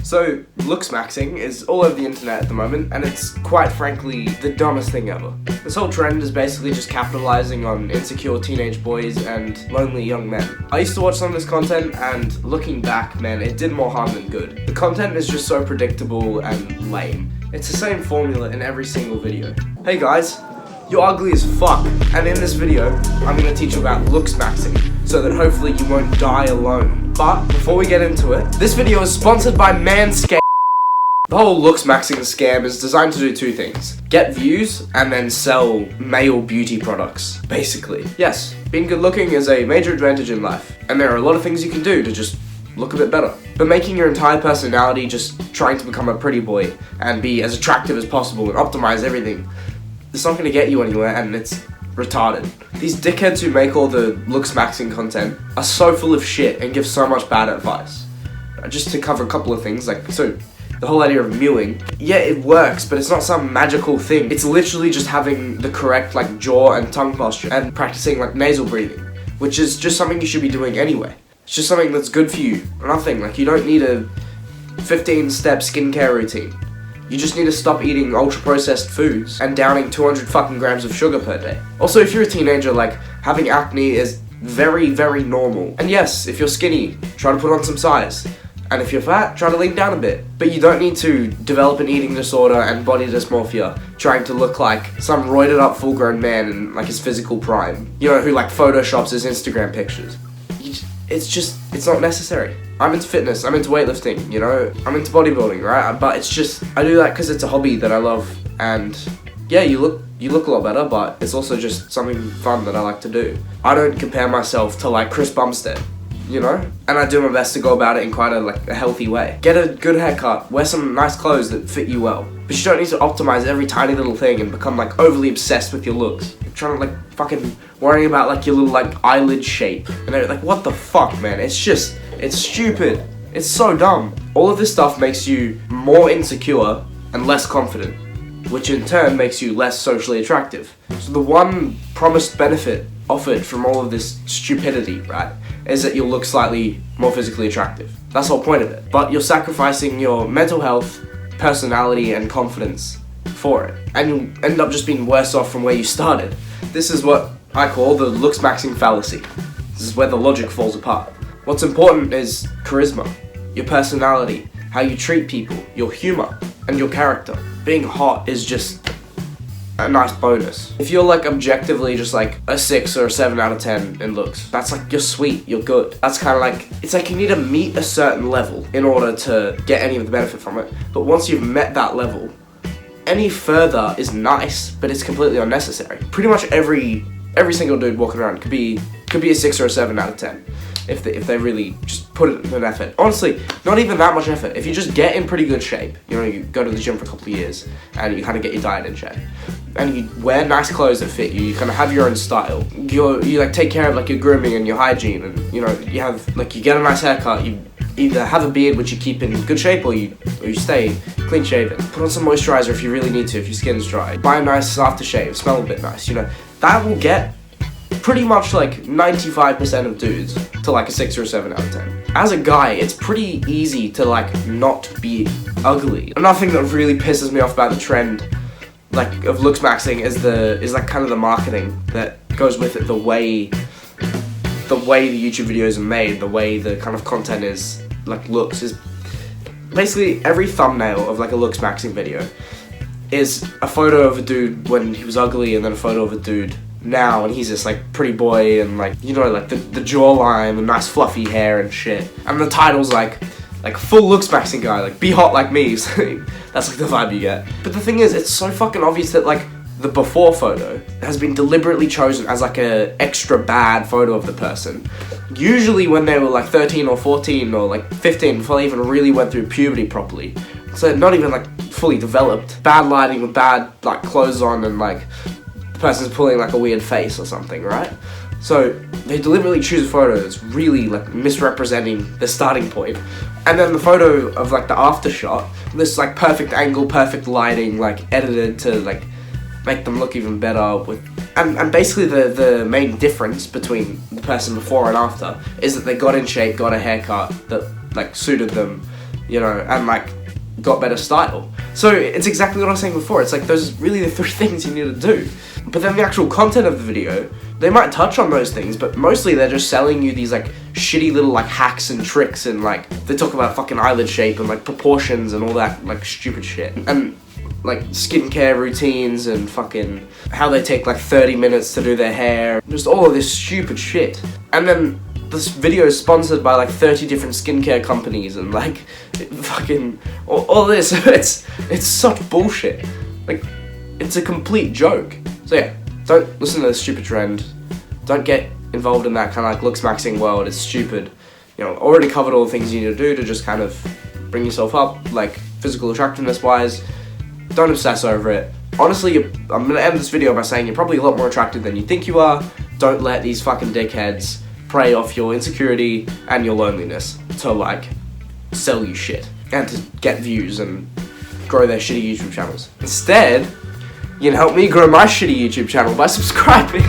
So, looksmaxing is all over the internet at the moment, and it's quite frankly the dumbest thing ever. This whole trend is basically just capitalizing on insecure teenage boys and lonely young men. I used to watch some of this content, and looking back, man, it did more harm than good. The content is just so predictable and lame. It's the same formula in every single video. Hey guys, you're ugly as fuck, and in this video, I'm gonna teach you about looksmaxing, so that hopefully you won't die alone. But before we get into it, this video is sponsored by Manscaped. The whole looksmaxing scam is designed to do two things: get views and then sell male beauty products, basically. Yes, being good looking is a major advantage in life, and there are a lot of things you can do to just look a bit better. But making your entire personality just trying to become a pretty boy and be as attractive as possible and optimize everything, it's not going to get you anywhere, and it's retarded. These dickheads who make all the looksmaxing content are so full of shit and give so much bad advice. Just to cover a couple of things, so the whole idea of mewing, yeah, it works, but it's not some magical thing. It's literally just having the correct jaw and tongue posture and practicing nasal breathing, which is just something you should be doing anyway. It's just something that's good for you. Nothing, you don't need a 15-step skincare routine. You just need to stop eating ultra-processed foods and downing 200 fucking grams of sugar per day. Also, if you're a teenager, having acne is very, very normal. And yes, if you're skinny, try to put on some size. And if you're fat, try to lean down a bit. But you don't need to develop an eating disorder and body dysmorphia trying to look like some roided up full-grown man in his physical prime. You know, who photoshops his Instagram pictures. It's not necessary. I'm into fitness, I'm into weightlifting, I'm into bodybuilding, right? But I do that because it's a hobby that I love, and yeah, you look a lot better, but it's also just something fun that I like to do. I don't compare myself to Chris Bumstead, and I do my best to go about it in quite a healthy way. Get a good haircut, wear some nice clothes that fit you well, but you don't need to optimize every tiny little thing and become overly obsessed with your looks. You're trying to fucking worrying about your little eyelid shape, and they're what the fuck, man? It's stupid. It's so dumb. All of this stuff makes you more insecure and less confident, which in turn makes you less socially attractive. So the one promised benefit offered from all of this stupidity, right, is that you'll look slightly more physically attractive. That's the whole point of it. But you're sacrificing your mental health, personality, and confidence for it. And you'll end up just being worse off from where you started. This is what I call the looksmaxing fallacy. This is where the logic falls apart. What's important is charisma, your personality, how you treat people, your humor, and your character. Being hot is just a nice bonus. If you're objectively just a 6 or a 7 out of 10 in looks, that's you're sweet, you're good. That's kind of it's you need to meet a certain level in order to get any of the benefit from it. But once you've met that level, any further is nice, but it's completely unnecessary. Pretty much every single dude walking around could be a 6 or a 7 out of 10. If they really just put it in an effort. Honestly, not even that much effort. If you just get in pretty good shape, you go to the gym for a couple of years, and you kind of get your diet in check, and you wear nice clothes that fit you, you kind of have your own style, you take care of your grooming and your hygiene, and you have you get a nice haircut, you either have a beard which you keep in good shape, or you stay clean shaven. Put on some moisturizer if you really need to, if your skin's dry. Buy a nice aftershave, smell a bit nice, that will get pretty much 95% of dudes to a 6 or a 7 out of 10. As a guy, it's pretty easy to not be ugly. Another thing that really pisses me off about the trend of looksmaxing is kind of the marketing that goes with it, the way the YouTube videos are made, the way the kind of content is looks is basically every thumbnail of a looksmaxing video is a photo of a dude when he was ugly, and then a photo of a dude now, and he's this pretty boy, and the jawline, the nice fluffy hair and shit. And the title's full looksmaxing guy, be hot like me. So that's the vibe you get. But the thing is, it's so fucking obvious that the before photo has been deliberately chosen as a extra bad photo of the person. Usually when they were 13 or 14 or 15 before they even really went through puberty properly. So not even fully developed. Bad lighting with bad clothes on, and the person's pulling a weird face or something, right? So they deliberately choose a photo that's really misrepresenting the starting point, and then the photo of the after shot, this perfect angle, perfect lighting, edited to make them look even better with, and basically the main difference between the person before and after is that they got in shape, got a haircut that suited them, you know, and like got better style. So it's exactly what I was saying before. It's like those are really the 3 things you need to do. But then the actual content of the video, they might touch on those things, but mostly they're just selling you these like shitty little like hacks and tricks, and like they talk about fucking eyelid shape and like proportions and all that like stupid shit. And like skincare routines and fucking how they take like 30 minutes to do their hair. Just all of this stupid shit. And then this video is sponsored by like 30 different skincare companies and like fucking all this. It's such bullshit. Like it's a complete joke. So yeah, don't listen to this stupid trend. Don't get involved in that kind of like looksmaxing world. It's stupid. You know, already covered all the things you need to do to just kind of bring yourself up, like physical attractiveness wise. Don't obsess over it. Honestly, I'm gonna end this video by saying you're probably a lot more attractive than you think you are. Don't let these fucking dickheads prey off your insecurity and your loneliness to like sell you shit and to get views and grow their shitty YouTube channels. Instead, you can help me grow my shitty YouTube channel by subscribing.